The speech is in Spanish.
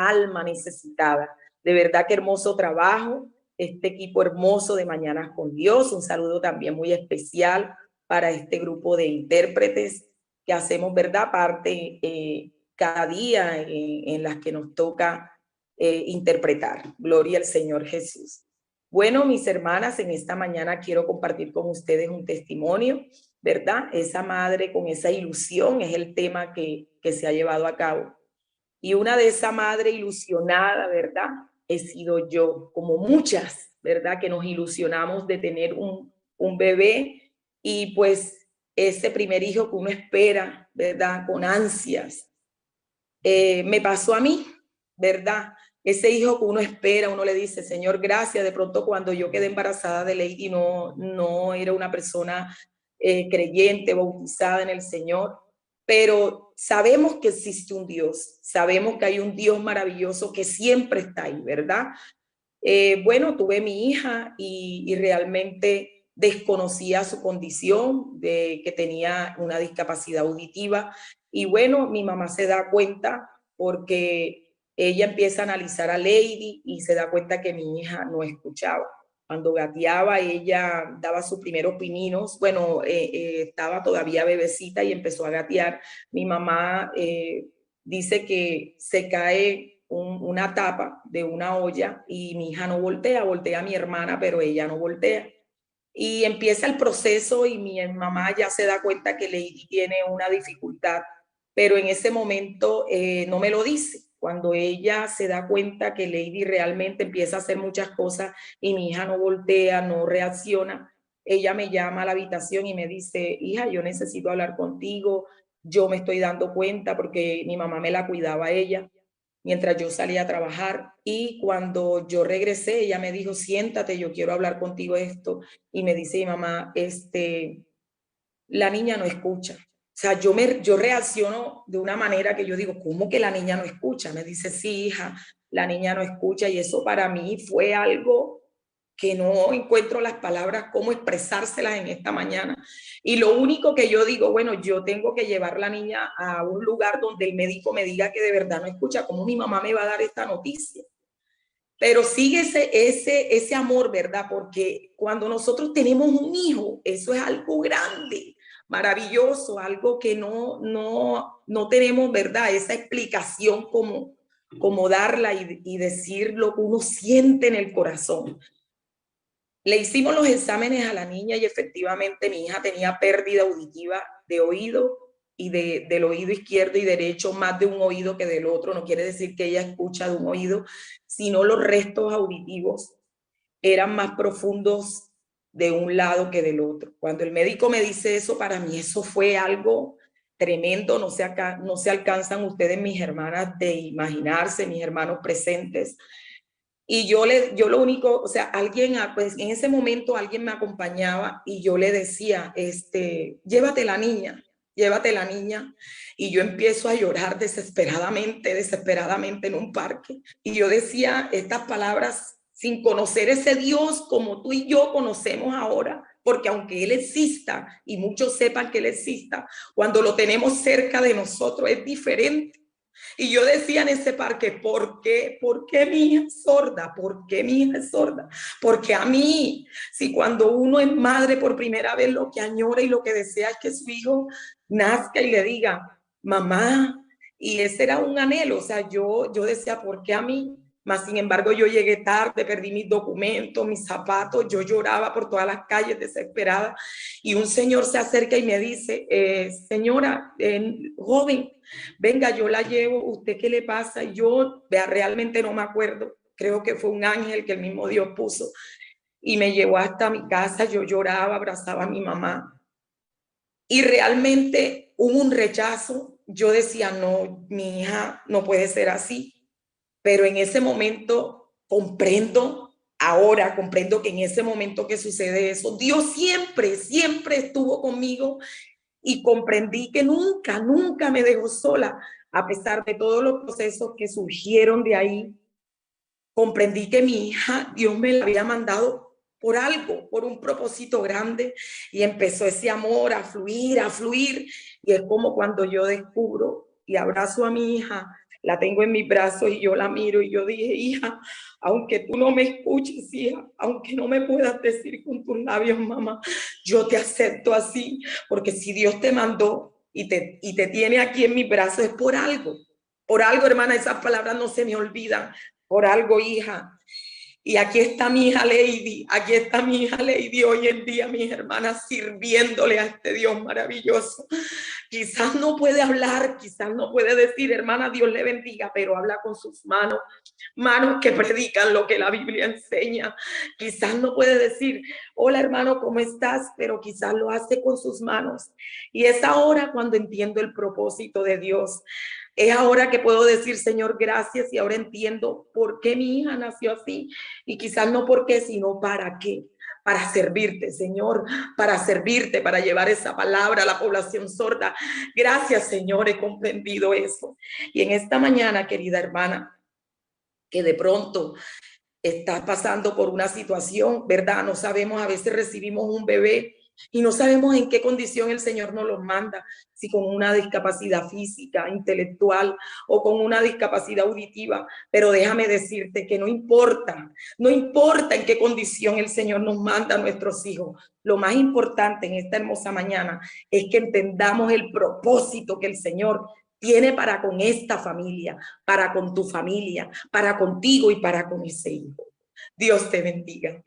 alma necesitada. De verdad que hermoso trabajo, este equipo hermoso de Mañanas con Dios. Un saludo también muy especial para este grupo de intérpretes que hacemos, ¿verdad?, parte cada día en las que nos toca interpretar. Gloria al Señor Jesús. Bueno, mis hermanas, en esta mañana quiero compartir con ustedes un testimonio, ¿verdad? Esa madre con esa ilusión es el tema que se ha llevado a cabo. Y una de esa madre ilusionada, ¿verdad?, he sido yo, como muchas, ¿verdad?, que nos ilusionamos de tener un bebé y pues ese primer hijo que uno espera, ¿verdad?, con ansias. Me pasó a mí, ¿verdad? Ese hijo que uno espera, uno le dice, Señor, gracias. De pronto cuando yo quedé embarazada de Lady, no era una persona creyente, bautizada en el Señor, pero sabemos que existe un Dios, sabemos que hay un Dios maravilloso que siempre está ahí, ¿verdad? Bueno, tuve mi hija y realmente desconocía su condición de que tenía una discapacidad auditiva. Y bueno, mi mamá se da cuenta porque ella empieza a analizar a Lady y se da cuenta que mi hija no escuchaba. Cuando gateaba, ella daba sus primeros pininos. Bueno, estaba todavía bebecita y empezó a gatear. Mi mamá dice que se cae una tapa de una olla y mi hija no voltea, voltea a mi hermana, pero ella no voltea. Y empieza el proceso y mi mamá ya se da cuenta que Lady tiene una dificultad, pero en ese momento no me lo dice. Cuando ella se da cuenta que Lady realmente empieza a hacer muchas cosas y mi hija no voltea, no reacciona, ella me llama a la habitación y me dice, hija, yo necesito hablar contigo, yo me estoy dando cuenta porque mi mamá me la cuidaba a ella mientras yo salía a trabajar y cuando yo regresé, ella me dijo, siéntate, yo quiero hablar contigo esto. Y me dice mi mamá, la niña no escucha. O sea, yo reacciono de una manera que yo digo, ¿cómo que la niña no escucha? Me dice, sí, hija, la niña no escucha. Y eso para mí fue algo que no encuentro las palabras cómo expresárselas en esta mañana. Y lo único que yo digo, bueno, yo tengo que llevar la niña a un lugar donde el médico me diga que de verdad no escucha. ¿Cómo mi mamá me va a dar esta noticia? Pero sigue ese amor, ¿verdad? Porque cuando nosotros tenemos un hijo, eso es algo grande, maravilloso, algo que no tenemos, ¿verdad? Esa explicación como darla y decir lo que uno siente en el corazón. Le hicimos los exámenes a la niña y efectivamente mi hija tenía pérdida auditiva de oído y del oído izquierdo y derecho, más de un oído que del otro. No quiere decir que ella escucha de un oído, sino los restos auditivos eran más profundos de un lado que del otro. Cuando el médico me dice eso, para mí eso fue algo tremendo. No se alcanzan ustedes, mis hermanas, de imaginarse, mis hermanos presentes. Y yo lo único, o sea, alguien, pues en ese momento alguien me acompañaba y yo le decía, llévate la niña, llévate la niña. Y yo empiezo a llorar desesperadamente en un parque. Y yo decía estas palabras sin conocer ese Dios como tú y yo conocemos ahora, porque aunque Él exista y muchos sepan que Él exista, cuando lo tenemos cerca de nosotros es diferente. Y yo decía en ese parque, ¿por qué mi hija es sorda? ¿Por qué mi hija es sorda? Porque a mí, si cuando uno es madre por primera vez, lo que añora y lo que desea es que su hijo nazca y le diga, mamá, y ese era un anhelo, o sea, yo decía, ¿por qué a mí? Mas, sin embargo, yo llegué tarde, perdí mis documentos, mis zapatos, yo lloraba por todas las calles desesperada, y un señor se acerca y me dice, señora, joven, venga, yo la llevo, ¿usted qué le pasa? Yo realmente no me acuerdo, creo que fue un ángel que el mismo Dios puso, y me llevó hasta mi casa, yo lloraba, abrazaba a mi mamá, y realmente hubo un rechazo, yo decía, no, mi hija no puede ser así, pero en ese momento ahora comprendo que en ese momento que sucede eso, Dios siempre estuvo conmigo y comprendí que nunca me dejó sola, a pesar de todos los procesos que surgieron de ahí. Comprendí que mi hija, Dios me la había mandado por algo, por un propósito grande, y empezó ese amor a fluir, y es como cuando yo descubro y abrazo a mi hija La tengo en mis brazos y yo la miro y yo dije, hija, aunque tú no me escuches, hija, aunque no me puedas decir con tus labios, mamá, yo te acepto así, porque si Dios te mandó y te tiene aquí en mis brazos es por algo. Por algo, hermana, esas palabras no se me olvidan. Por algo, hija. Y aquí está mi hija Lady, aquí está mi hija Lady hoy en día, mis hermanas, sirviéndole a este Dios maravilloso. Quizás no puede hablar, quizás no puede decir, hermana, Dios le bendiga, pero habla con sus manos, manos que predican lo que la Biblia enseña. Quizás no puede decir, hola hermano, ¿cómo estás? Pero quizás lo hace con sus manos. Y es ahora cuando entiendo el propósito de Dios. Es ahora que puedo decir, Señor, gracias, y ahora entiendo por qué mi hija nació así. Y quizás no por qué, sino para qué. Para servirte, Señor, para servirte, para llevar esa palabra a la población sorda. Gracias, Señor, he comprendido eso. Y en esta mañana, querida hermana, que de pronto estás pasando por una situación, ¿verdad? No sabemos, a veces recibimos un bebé y no sabemos en qué condición el Señor nos los manda, si con una discapacidad física, intelectual o con una discapacidad auditiva, pero déjame decirte que no importa, no importa en qué condición el Señor nos manda a nuestros hijos. Lo más importante en esta hermosa mañana es que entendamos el propósito que el Señor tiene para con esta familia, para con tu familia, para contigo y para con ese hijo. Dios te bendiga.